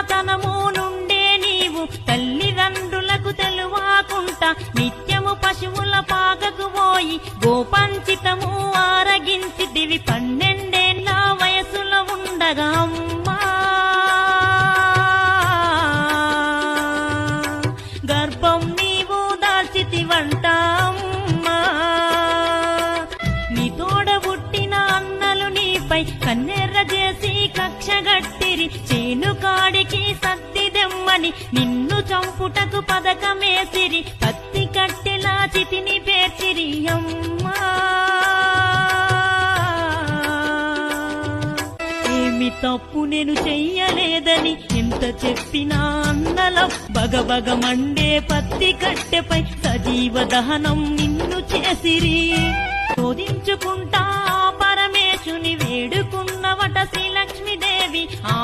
చిన్నతనము నుండే నీవు తల్లిదండ్రులకు తెలువాకుంటా నిత్యము పశువుల పాకకు పోయి గోపంచితము ఆరగించితివి 12 ఏళ్ల వయసులో ఉండగా అమ్మా గర్భం నీవు దాల్చితివంట అమ్మా నీ తోడబుట్టిన అన్నలు నీపై కన్నెర్ర చేసి కక్షగట్టిరి చేను కాడికి సత్తి దెమ్మని నిన్ను చంపుటకు పథకమేసిరి పత్తి కట్టెలా చితిని పేర్చిరి అమ్మా ఏమి తప్పు నేను చెయ్యలేదని ఎంత చెప్పినా అన్నల బగబగ మండే పత్తి కట్టెపై సజీవ దహనం నిన్ను చేసిరి శోధించుకుంటా పరమేశుని వేడుకున్నవట శ్రీ లక్ష్మీదేవి ఆ